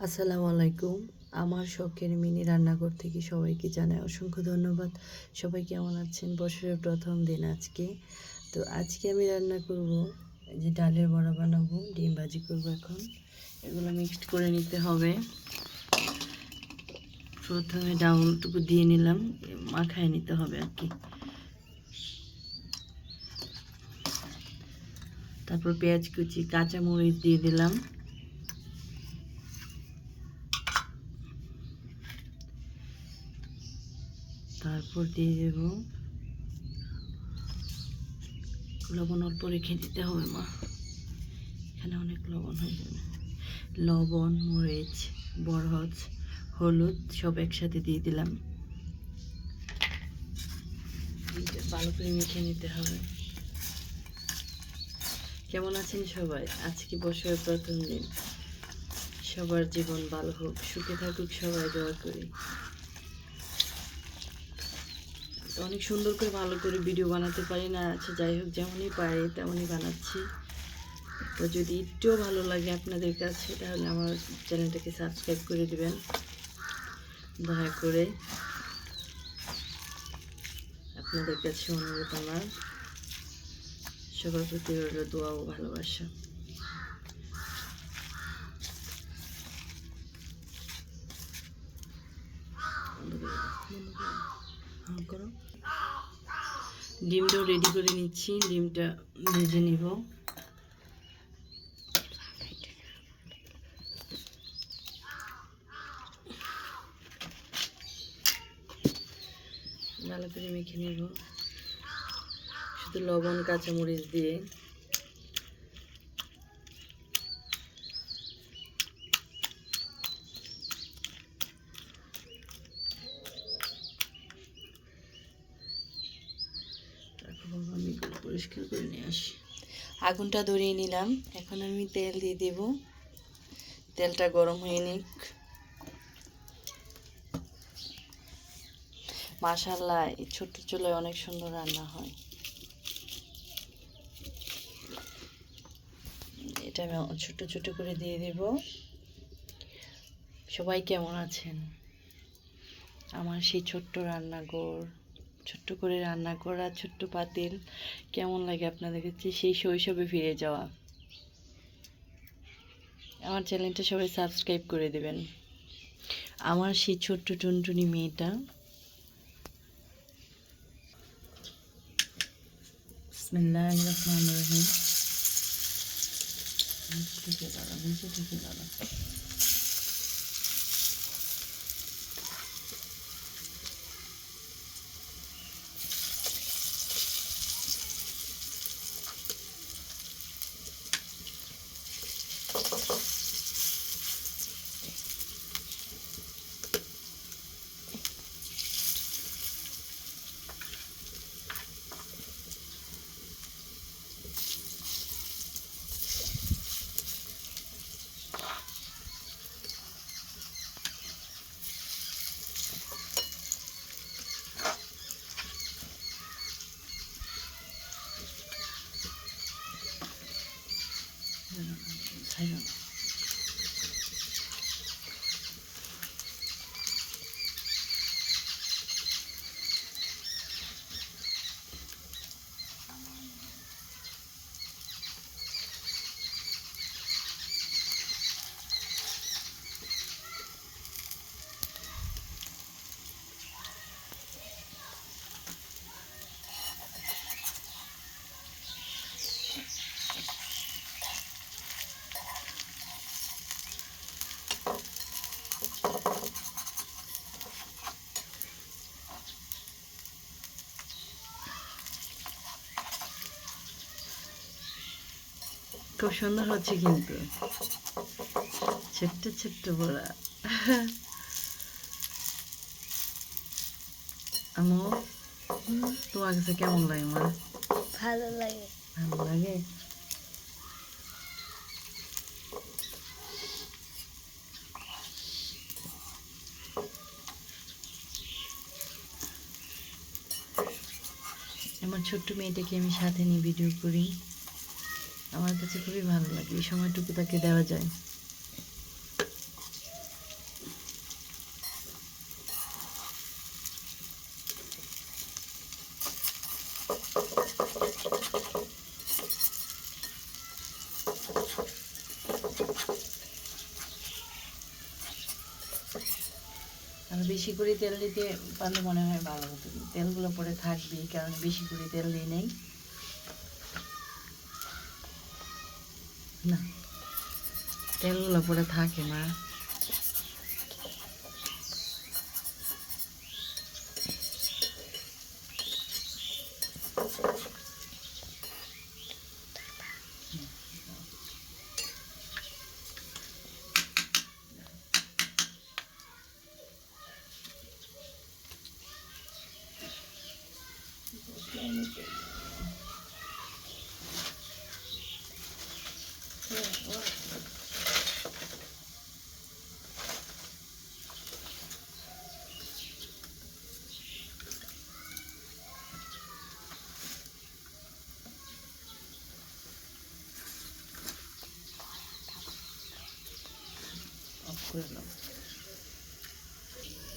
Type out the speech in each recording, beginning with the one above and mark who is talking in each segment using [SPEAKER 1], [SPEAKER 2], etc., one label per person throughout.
[SPEAKER 1] আসসালামু আলাইকুম। আমার শখের মিনি রান্নাঘর থেকে সবাইকে জানাই অসংখ্য ধন্যবাদ। সবাই কেমন আছেন? বছরের প্রথম দিন আজকে। তো আজকে আমি রান্না করব এই যে ডালের বড়া বানাবো, ডিম ভাজি করব এখন। এগুলো মিক্সড করে নিতে হবে। প্রথমে ডাউলটুকু দিয়ে নিলাম, মাখায় নিতে হবে আর কি। তারপর পেঁয়াজ কুচি, কাঁচামরিচ দিয়ে দিলাম। তারপর দিয়ে দেব লবণ, অল্প রেখে দিতে হবে মা, এখানে অনেক লবণ হয়ে যাবে। লবণ, মরিচ, বরহজ, হলুদ সব একসাথে দিয়ে দিলাম। ভালো করে মেখে নিতে হবে। কেমন আছেন সবাই? আজকে বছরের প্রথম দিন, সবার জীবন ভালো হোক, সুখে থাকুক সবাই, দোয়া করি। অনেক সুন্দর করে ভালো করে ভিডিও বানাতে পারি না, আচ্ছা যাই হোক, যেমনই পারি তেমনই বানাচ্ছি। তো যদি একটুও ভালো লাগে আপনাদের কাছে তাহলে আমার চ্যানেলটাকে সাবস্ক্রাইব করে দিবেন দয়া করে। আপনাদের কাছে অনুরোধ আমার, সবার প্রতি রইল দোয়া ও ভালোবাসা। ডিমটাও রেডি করে নিচ্ছি, ডিমটা ভেজে নিব। ভালো করে মেখে নিব শুধু লবণ কাঁচামরিচ দিয়ে। আমি পরিষ্কার করে নিয়ে আসি। আগুনটা ধরিয়ে নিলাম, এখন আমি তেল দিয়ে দেব। তেলটা গরম হয়ে নিক। মাশাআল্লাহ, এই ছোট্ট চুলায় অনেক সুন্দর রান্না হয়। এটা আমি ছোট ছোট করে দিয়ে দেব। সবাই কেমন আছেন? আমার সেই ছোট্ট রান্নাঘর, ছোট্ট করে রান্না করা ছোট্ট পাতিল কেমন লাগে আপনাদের কাছে? সেই শৈশবে ফিরে যাওয়া। আমার চ্যানেলটা সবাই সাবস্ক্রাইব করে দেবেন। আমার সেই ছোট্ট টুনটুনি মেয়েটা। বিসমিল্লাহির রহমানির রহিম। নিচে থেকে দাঁড়া। খুব সুন্দর হচ্ছে কিন্তু, ছোট্ট ছোট্ট বড়া। আমু, তোমার কাছে কেমন লাগে মা?
[SPEAKER 2] ভালো লাগে।
[SPEAKER 1] ভালো লাগে। আমার ছোট্ট মেয়েটাকে আমি সাথে নিয়ে ভিডিও করি, আমার কাছে খুবই ভালো লাগে। এই সময়টুকু তাকে দেওয়া যায়। আর বেশি করে তেল দিতে পারলে মনে হয় ভালো হতো, তেলগুলো পরে থাকবে এই কারণে বেশি করে তেল দিই নেই। না, তেলগুলো পরে থাকে মা।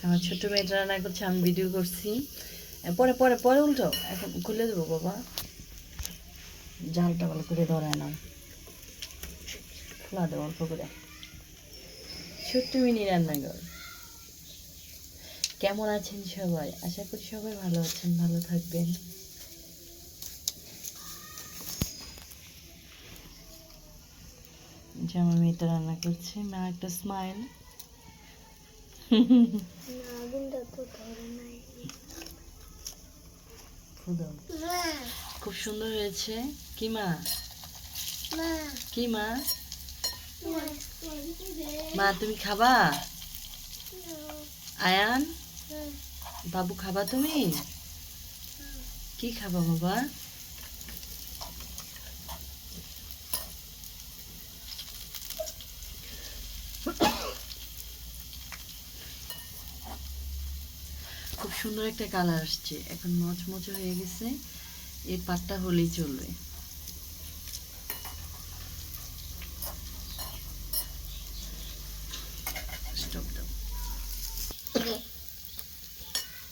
[SPEAKER 1] আমার ছোট মেয়েটা রান্না করছে, আমি ভিডিও করছি। পরে পরে পরে উল্টো, এখন খুলে দেবো বাবা, জালটা ভালো করে ধরায় না, খোলা দেবো অল্প করে। ছোট্ট মিনি রান্নাঘর। কেমন আছেন সবাই? আশা করি সবাই ভালো আছেন, ভালো থাকবেন। যে আমার মেয়েটা রান্না করছে, মা একটা স্মাইল। খুব সুন্দর হয়েছে। কি মা? কি মা? মা তুমি খাবা? আয়ান বাবু খাবা তুমি? কি খাবা বাবা? খুব সুন্দর একটা কালার আসছে, এখন মচমচে হয়ে গেছে, এই পাটটা হলেই চলবে।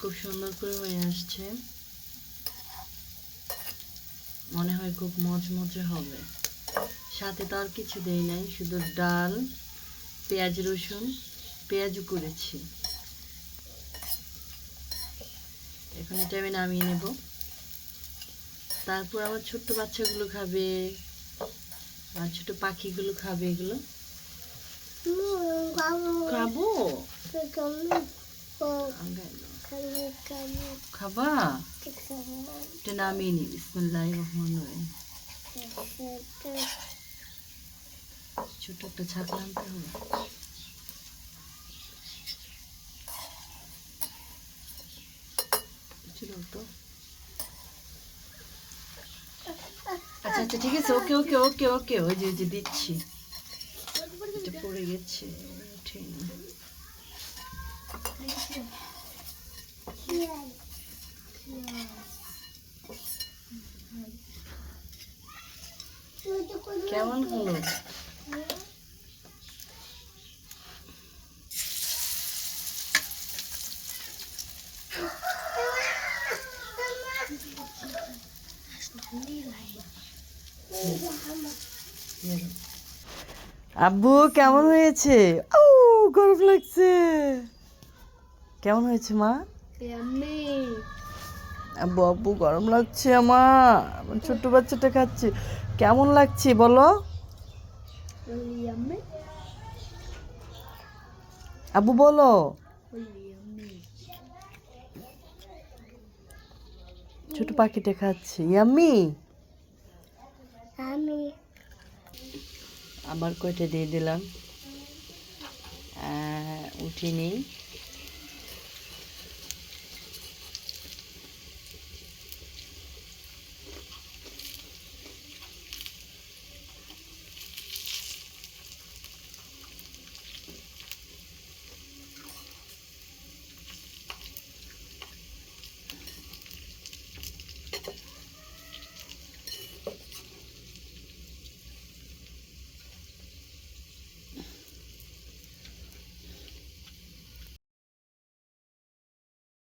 [SPEAKER 1] খুব সুন্দর করে হয়ে আসছে, মনে হয় খুব মচমচে হবে। সাথে তো আর কিছু দেই নাই, শুধু ডাল, পেঁয়াজ রসুন, পেঁয়াজও করেছি। এখন এটা আমি নামিয়ে নেব। তারপর আমার ছোট্ট বাচ্চাগুলো খাবে, আর ছোট পাখিগুলো খাবে। এগুলো খাবো, খাবা? এটা নামিয়ে নি। বিসমিল্লাহির রহমানির রহিম। ছোট একটা ছাকলা আনতে হবে। তো আচ্ছা আচ্ছা ঠিক আছে, ওকে ওকে ওকে ওকে, ওই যে দিচ্ছি। এটা পড়ে গেছে, ঠিক না। কেমন হলো? আব্বু কেমন হয়েছে? ও গরম লাগছে। কেমন হয়েছে মা? আব্বু আব্বু গরম লাগছে আমার ছোট্ট বাচ্চাটা খাচ্ছে। কেমন লাগছে বলো? আব্বু বলো। ছোট পাখিটা খাচ্ছে, ইয়াম্মি। আবার কয়টা দিয়ে দিলাম, উঠিনি।